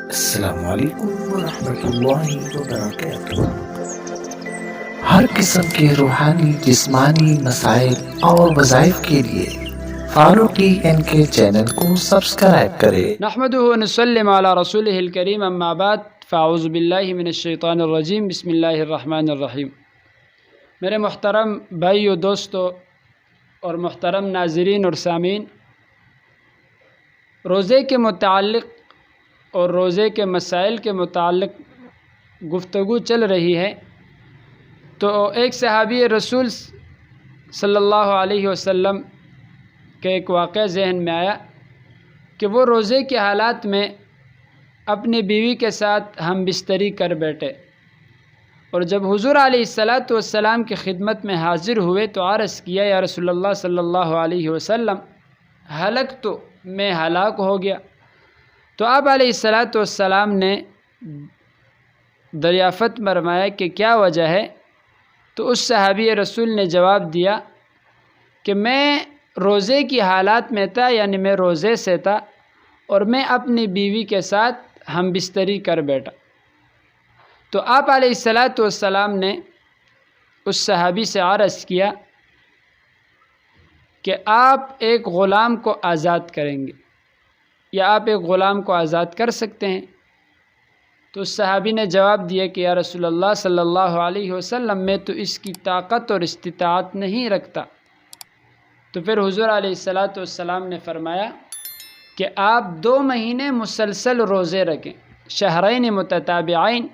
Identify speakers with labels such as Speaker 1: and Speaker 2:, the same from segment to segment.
Speaker 1: السلام علیکم ورحمۃ اللہ وبرکاتہ۔ ہر قسم کے روحانی جسمانی مسائل اور وظائف کے لیے فاروق این کے چینل کو سبسکرائب کرے۔
Speaker 2: نحمده ونسلم علی رسوله الکریم، اما بعد فاعوذ باللہ من الشیطان الرجیم، بسم اللہ الرحمن الرحیم۔ میرے محترم بھائیو، دوستو اور محترم ناظرین اور سامعین، روزے کے متعلق اور روزے کے مسائل کے متعلق گفتگو چل رہی ہے، تو ایک صحابی رسول صلی اللہ علیہ وسلم کے ایک واقعہ ذہن میں آیا کہ وہ روزے کے حالات میں اپنی بیوی کے ساتھ ہم بستری کر بیٹھے، اور جب حضور علیہ السلام کی خدمت میں حاضر ہوئے تو عرض کیا، یا رسول اللہ صلی اللہ علیہ وسلم، ہلک تو میں ہلاک ہو گیا۔ تو آپ علیہ السلام نے دریافت فرمایا کہ کیا وجہ ہے؟ تو اس صحابی رسول نے جواب دیا کہ میں روزے کی حالات میں تھا، یعنی میں روزے سے تھا، اور میں اپنی بیوی کے ساتھ ہم بستری کر بیٹھا۔ تو آپ علیہ السلام نے اس صحابی سے عرض کیا کہ آپ ایک غلام کو آزاد کریں گے، یا آپ ایک غلام کو آزاد کر سکتے ہیں؟ تو اس صحابی نے جواب دیا کہ یا رسول اللہ صلی اللہ علیہ وسلم، میں تو اس کی طاقت اور استطاعت نہیں رکھتا۔ تو پھر حضور علیہ السلام نے فرمایا کہ آپ 2 مہینے مسلسل روزے رکھیں، شہرین متتابعین۔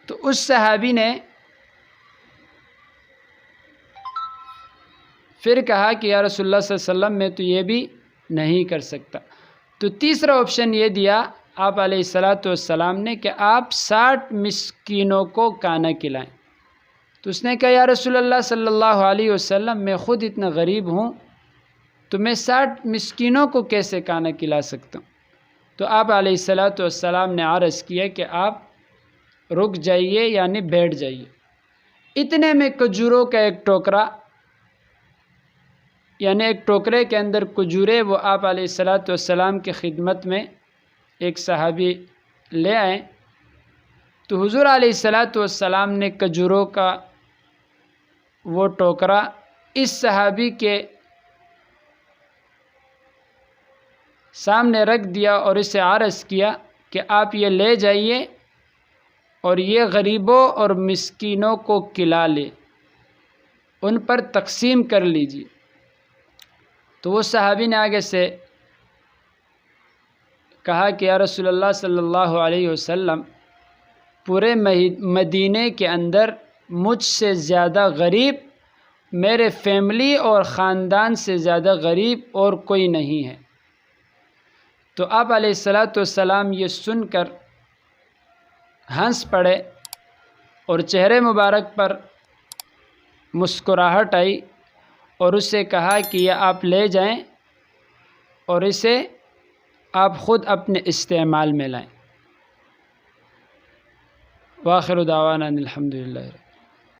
Speaker 2: تو اس صحابی نے پھر کہا کہ یا رسول اللہ صلی اللہ علیہ وسلم، میں تو یہ بھی نہیں کر سکتا۔ تو تیسرا آپشن یہ دیا آپ علیہ السلام نے کہ آپ 60 مسکینوں کو کھانا کھلائیں۔ تو اس نے کہا، یا رسول اللہ صلی اللہ علیہ وسلم، میں خود اتنا غریب ہوں تو میں 60 مسکینوں کو کیسے کھانا کھلا سکتا ہوں؟ تو آپ علیہ السلام نے عرض کیا کہ آپ رک جائیے، یعنی بیٹھ جائیے۔ اتنے میں کھجوروں کا ایک ٹوکرا، یعنی ایک ٹوکرے کے اندر کھجورے، وہ آپ علیہ السلام کی خدمت میں ایک صحابی لے آئے۔ تو حضور علیہ السلام نے کھجوروں کا وہ ٹوکرا اس صحابی کے سامنے رکھ دیا اور اسے عرض کیا کہ آپ یہ لے جائیے اور یہ غریبوں اور مسکینوں کو کھلا لے، ان پر تقسیم کر لیجیے۔ تو وہ صحابی نے آگے سے کہا کہ یا رسول اللہ صلی اللہ علیہ وسلم، پورے مدینے کے اندر مجھ سے زیادہ غریب، میرے فیملی اور خاندان سے زیادہ غریب اور کوئی نہیں ہے۔ تو آپ علیہ السلام یہ سن کر ہنس پڑے اور چہرے مبارک پر مسکراہٹ آئی، اور اسے کہا کہ یہ آپ لے جائیں اور اسے آپ خود اپنے استعمال میں لائیں۔ وآخر دعوانا الحمدللہ۔